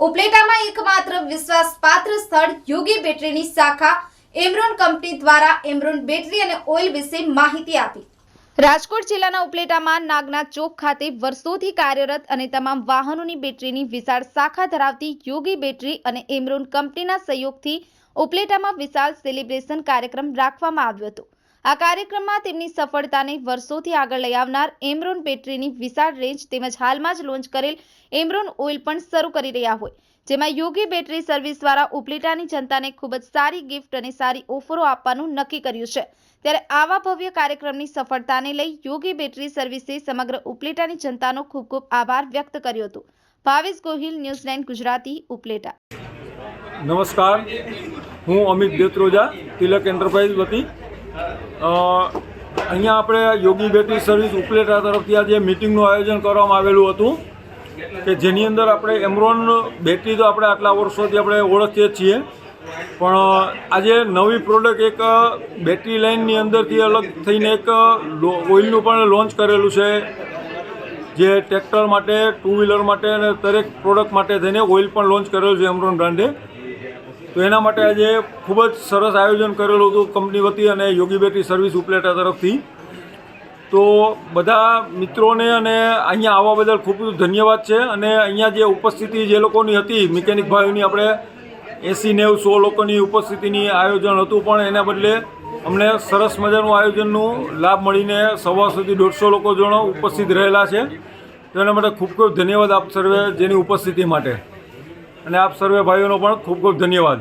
ઉપલેટામાં એકમાત્ર વિશ્વાસપાત્ર સ્થળ યોગી બેટરીની શાખા એમરોન કંપની દ્વારા એમરોન બેટરી અને ઓઇલ વિશે માહિતી આપી। રાજકોટ જિલ્લાના ઉપલેટામાં નાગના ચોક ખાતે વર્ષોથી કાર્યરત અને તમામ વાહનોની બેટરીની વિશાળ શાખા ધરાવતી યોગી બેટરી અને એમરોન કંપનીના સહયોગથી ઉપલેટામાં વિશાળ સેલિબ્રેશન કાર્યક્રમ રાખવામાં આવ્યો હતો। આ કાર્યક્રમમાં તેમની સફળતાને વર્ષોથી આગળ લઈ આવનાર એમરોન બેટરીની વિશાળ રેન્જ તેમજ હાલમાં જ લોન્ચ કરેલ એમરોન ઓઇલ પણ શરૂ કરી રહ્યા હોય, જેમાં યોગી બેટરી સર્વિસ દ્વારા ઉપલેટાની જનતાને ખૂબ જ સારી ગિફ્ટ અને સારી ઓફરો આપવાનું નક્કી કર્યું છે। ત્યારે આવા ભવ્ય કાર્યક્રમની સફળતાને લઈ યોગી બેટરી સર્વિસે સમગ્ર ઉપલેટાની જનતાનો ખૂબ ખૂબ આભાર વ્યક્ત કર્યો હતો। ભાવેશ ગોહિલ, ન્યૂઝ9 ગુજરાતી, ઉપલેટા। નમસ્કાર, હું અમિત બેત્રોજા, તિલક એન્ટરપ્રાઇઝ વતી અહીંયા આપણે યોગી બેટરી સર્વિસ ઉપલેટા તરફથી આજે મિટિંગનું આયોજન કરવામાં આવેલું હતું કે જેની અંદર આપણે એમરોન બેટરી તો આપણે આટલા વર્ષોથી આપણે ઓળખીએ છીએ, પણ આજે નવી પ્રોડક્ટ એક બેટરી લાઇનની અંદરથી અલગ થઈને એક ઓઇલનું પણ લોન્ચ કરેલું છે, જે ટ્રેક્ટર માટે, ટુ વ્હીલર માટે અને દરેક પ્રોડક્ટ માટે થઈને ઓઇલ પણ લોન્ચ કરેલું છે એમરોન બ્રાન્ડે। તો એના માટે આજે ખૂબ જ સરસ આયોજન કરેલું હતું કંપની વતી અને યોગી બેટરી સર્વિસ ઉપલેટા તરફથી। તો બધા મિત્રોને અને અહીંયા આવવા બદલ ખૂબ ખૂબ ધન્યવાદ છે। અને અહીંયા જે ઉપસ્થિતિ જે લોકોની હતી મિકેનિક ભાઈઓની, આપણે 80-90-100 લોકોની ઉપસ્થિતિની આયોજન હતું, પણ એના બદલે અમને સરસ મજાનું આયોજનનું લાભ મળીને 150-150 લોકો જણો ઉપસ્થિત રહેલા છે। તો એના માટે ખૂબ ખૂબ ધન્યવાદ આપ સર્વે જેની ઉપસ્થિતિ માટે, અને आप सर्वे भाइयों को खूब खूब धन्यवाद।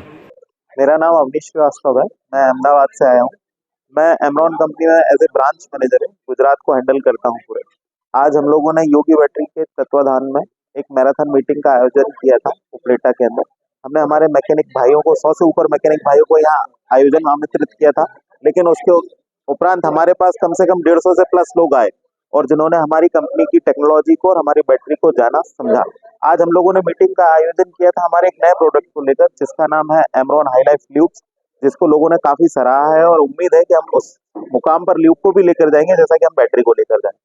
मेरा नाम अवनीश श्रीवास्तव है, मैं अहमदाबाद से आया हूँ। मैं एमरॉन कंपनी में as a branch manager Gujarat को हैंडल करता हूँ पूरे। आज हम लोगों ने योगी बैटरी के तत्वाधान में एक मैराथन मीटिंग का आयोजन किया था उपलेटा के अंदर। हमने हमारे मैकेनिक भाइयों को 100 से ऊपर मैकेनिक भाइयों को यहाँ आयोजन आमंत्रित किया था, लेकिन उसके उपरांत हमारे पास कम से कम 150 से प्लस लोग आए और जिन्होंने हमारी कंपनी की टेक्नोलॉजी को और हमारी बैटरी को जाना समझा। आज हम लोगों ने मीटिंग का आयोजन किया था हमारे एक नए प्रोडक्ट को लेकर, जिसका नाम है एमरॉन हाई लाइफ ल्यूब्स, जिसको लोगों ने काफी सराहा है और उम्मीद है कि हम उस मुकाम पर ल्यूब को भी लेकर जाएंगे जैसा कि हम बैटरी को लेकर जाएंगे।